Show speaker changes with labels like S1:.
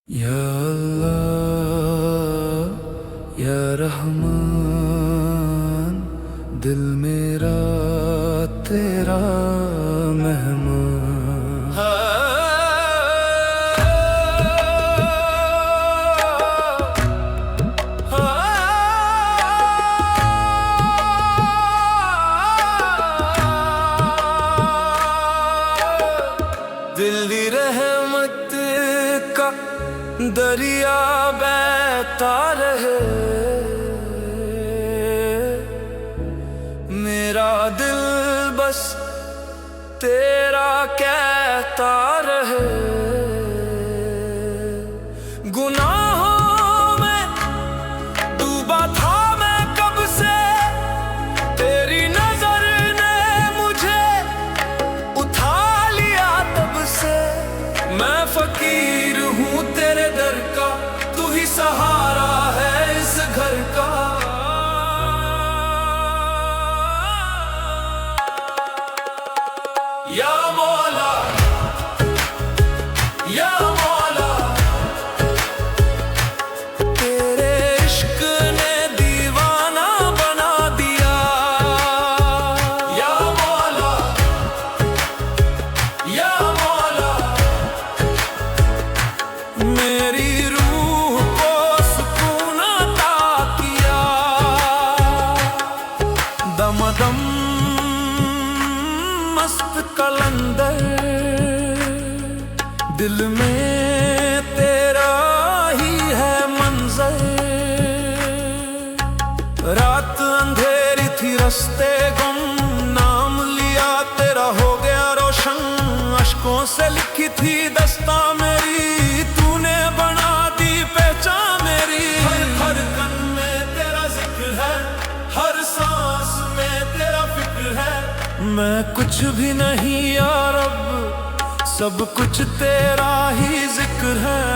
S1: या अल्लाह या रहमान, दिल मेरा तेरा मेहमान। दिल दी रहमत का दरिया बहता रहे, मेरा दिल बस तेरा कहता रहे। गुनाहों में डूबा था मैं कब से, तेरी नजर ने मुझे उठा लिया तब से। मैं फकीर हूँ तेरे दर का, तू ही सहारा है इस घर का। या मौला या मौला, तेरे इश्क ने दीवाना बना दिया। या मौला या मौला, मेरी रूह को सुकून अता किया। दमदम मस्त कलंदर, दिल में तेरा ही है मंजर। रात अंधेरी थी रास्ते गुम, नाम लिया तेरा हो गया रोशन। अश्कों से लिखी थी दस्तां मेरी, तूने बना दी पहचान मेरी। हर धड़कन में तेरा जिक्र है, हर सांस में तेरा फिक्र है। मैं कुछ भी नहीं या रब, सब कुछ तेरा ही जिक्र है।